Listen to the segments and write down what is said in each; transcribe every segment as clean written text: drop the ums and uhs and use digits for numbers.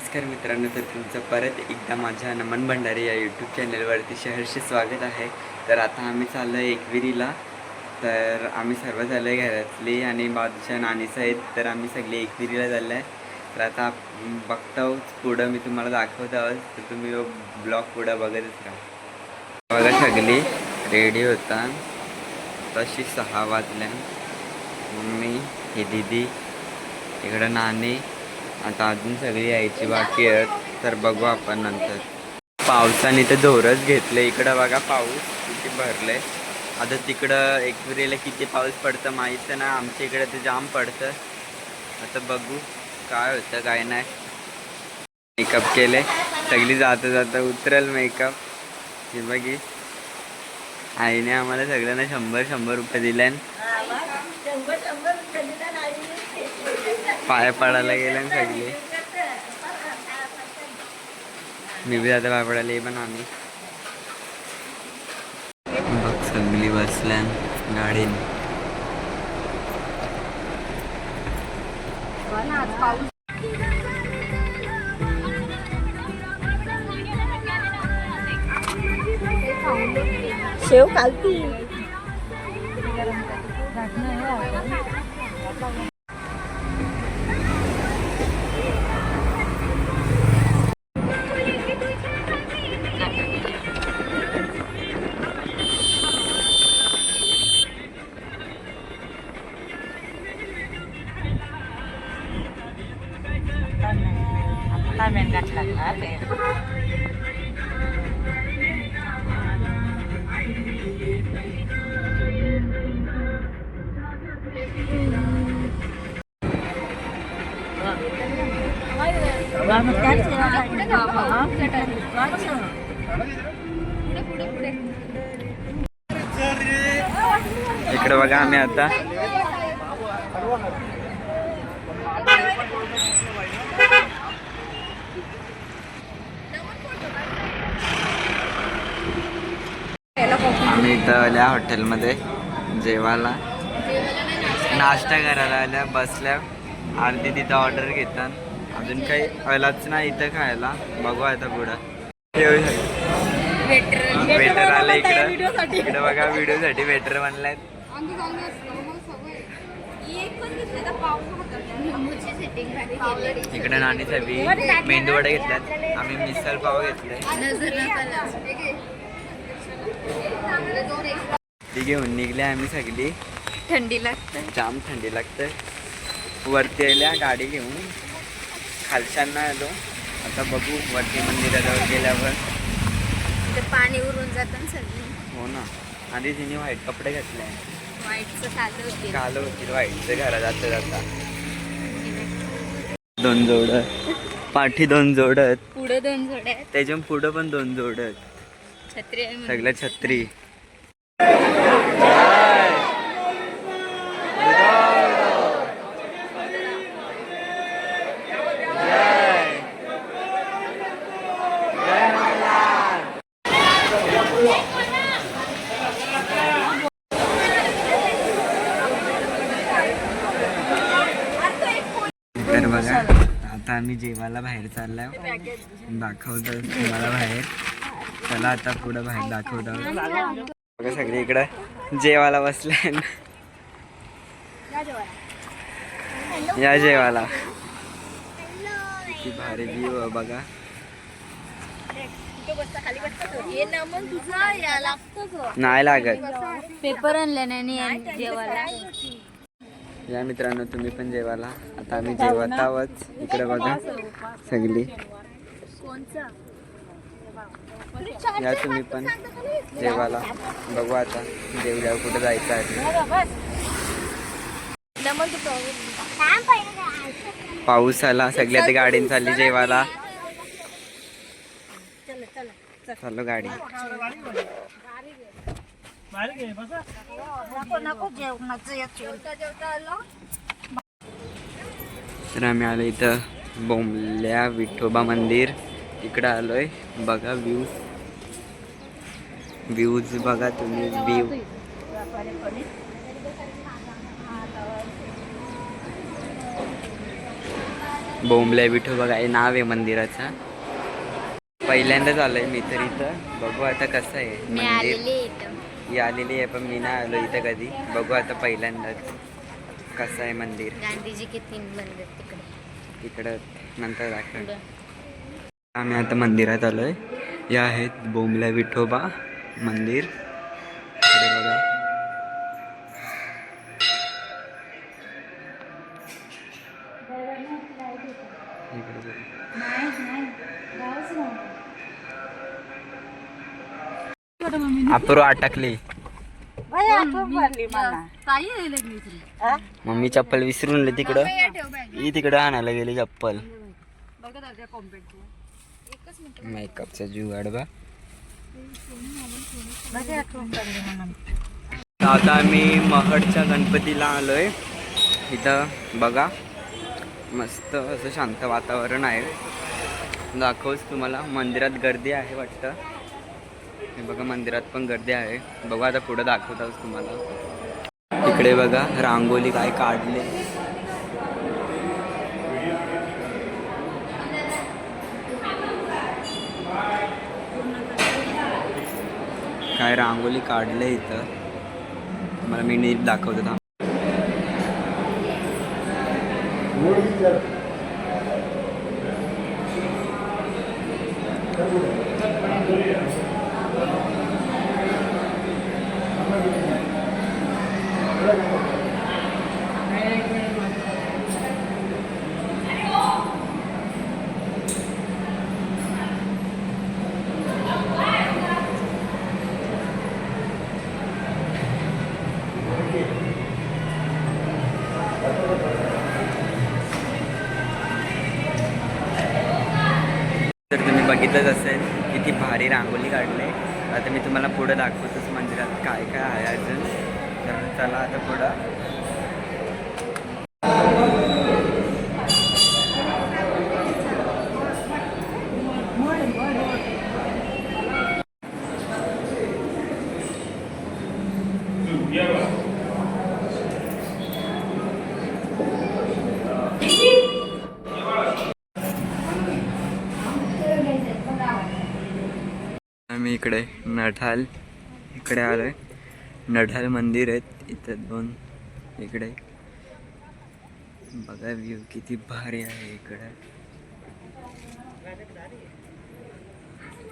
नमस्कार मित्रांनो, तर तुमचं परत एकदा माझ्या नमन भंडारे या यूट्यूब चॅनलवरती सहर्ष स्वागत आहे. तर आता आम्ही चाललो आहे एकविरीला. तर आम्ही सर्व झालो आहे घरातली आणि बाजूच्या नानीचं आहेत. तर आम्ही सगळे एकविरीला चाललो आहे. तर आता बघतो पुढं मी तुम्हाला दाखवत आहोत. तर तुम्ही ब्लॉग पुढं बघतच राहा. बघा सगळी रेडी होता. तशी 6 वाजल्या. मम्मी, ही दीदी, इकडं नानी. आता अजून सगळी यायची बाकी आहेत. तर बघू आपण नंतर. पावसाने तर जोरच घेतलं. इकडं बघा पाऊस किती भरले. आता तिकडं एकविरीला किती पाऊस पडतं माहीत ना. आमच्या इकडे तर जाम पडतं. आता बघू काय होतं काय नाही. मेकअप केले सगळी जाता जाता उतरल मेकअप. हे बघी आईने आम्हाला सगळ्यांना 100 रुपये दिले. पाय पडायला गेले सगळे. मी बी आता पाय पडायला पण आम्ही बघ सगळी बसल्या गाडीने. शेव कालती इकडे बघा आम्ही आता आम्ही इथं आल्या हॉटेलमध्ये जेवायला. नाश्ता करायला आल्या बसल्या. अर्धी तिथं ऑर्डर घेतात. अजून काही आलाच नाही इथं खायला. बघू आता पुढं. वेटर आलं इकडं. इकडं बघा व्हिडिओसाठी वेटर म्हणलाय. इकडे नानीसाठी मेंदू वडे घेतल्यात. आम्ही मिसळ पाव घेतलाय. ती घेऊन निघले आम्ही सगळी. थंडी लागते, जाम थंडी लागते. वरती आल्या गाडी घेऊन. खालच्यांना आलो. आता बघू वरती मंदिराजवळ गेल्यावर. पाणी उरून जातं सगळी. हो ना. आधी तिने व्हाईट कपडे घातले. व्हाईटचं काल होती व्हाईटचं घरा जाता जाता. 2 जोड पाठी, 2 जोड पुढे 2 जोड्या, त्याच्या पुढं पण 2 जोड. छत्री आहे सगळं छत्री. तर बघा आता आम्ही जेवायला बाहेर चाललोय. दाखवतो तुम्हाला बाहेर. चला आता पुढं बाहेर दाखवतो. बघा सगळे इकडं जेवायला बसले. या जेवायला. किती भारी व्ह्यू आहे बघा. नाही लागत. पेपर आणले नाही जेवायला. या मित्रांनो तुम्ही पण जेवायला. आता आम्ही जेवत आहोत. इकडे बघा सगळी. या तुम्ही पण जेवायला. बघू आता जेवल्यावर कुठे जायचं आहे. पाऊस आला. सगळी आता गाडीने चालली जेवायला. चालू गाडी. तर आम्ही आलो इथं बोंबल्या विठोबा मंदिर. इकडं आलोय. बघा व्ह्यूज बघा तुम्ही. व्ह्यू बोंबल्या विठोबा काय नाव आहे मंदिराचं. पहिल्यांदाच आलोय मी तर इथं. बघू आता कसं आहे मी मंदिर. आलेली आहे इथं. ही आलेली आहे पण मी नाही आलो इथं कधी. बघू आता पहिल्यांदाच कसं आहे मंदिर. गांधीजी के 3 मंदिर तिकडे तिकडं नंतर दाखव. पुढं. आम्ही आता मंदिरात आलोय. हे आहेत बोंबल्या विठोबा मंदिर. इकडे बघा. इकडे बघा. अप्रू अटकली. मम्मी चप्पल विसरून तिकडं. ही तिकडं आणायला गेली चप्पल. मेकअपचा जुगाड बा. आता आम्ही महडच्या गणपतीला आलोय. इथं बघा मस्त असं शांत वातावरण आहे. दाखवच तुम्हाला. मंदिरात गर्दी आहे वाटतं. हे बघा मंदिरात पण गर्दी आहे. बघा आता पुढं दाखवताच तुम्हाला. इकडे बघा रांगोली काय काढले. काय रांगोली काढले इथं. मला मी नीट दाखवतो थांब. तर तुम्ही बघितलंच असेल किती भारी रांगोली काढले. आता मी तुम्हाला पुढं दाखवतोच मंदिरात काय काय आहे अजून. तर चला आता पुढं. आम्ही इकडे नठाल इकडे आलोय. नठाल मंदिर आहेत इथं 2. इकडे बघा व्ह्यू किती भारी आहे. इकडे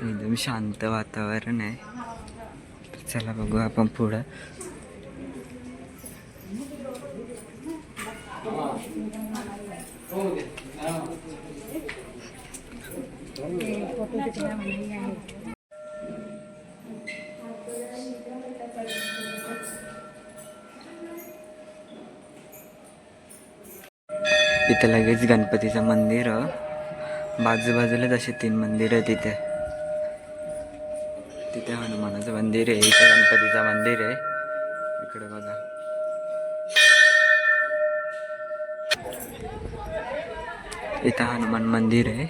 एकदम शांत वातावरण आहे. चला बघू आपण पुढं. इथे लगेच गणपतीचं मंदिर. बाजूबाजूलाच असे 3 मंदिर आहे तिथे. तिथे हनुमानाचं मंदिर आहे. इथे गणपतीचं मंदिर आहे. इकडे बघा. इथं हनुमान मंदिर आहे.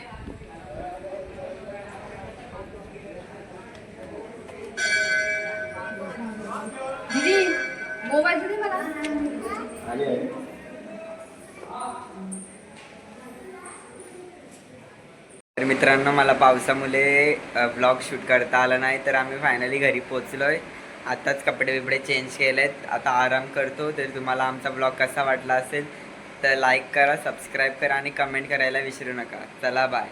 तर मित्रांनो मला पावसामुळे ब्लॉग शूट करता आला नाही. तर आम्ही फायनली घरी पोचलोय. आताच कपडे बिपडे चेंज केलेत. आता आराम करतो. तर तुम्हाला आमचा ब्लॉग कसा वाटला असेल तर लाईक करा, सबस्क्राईब करा आणि कमेंट करायला विसरू नका. चला बाय.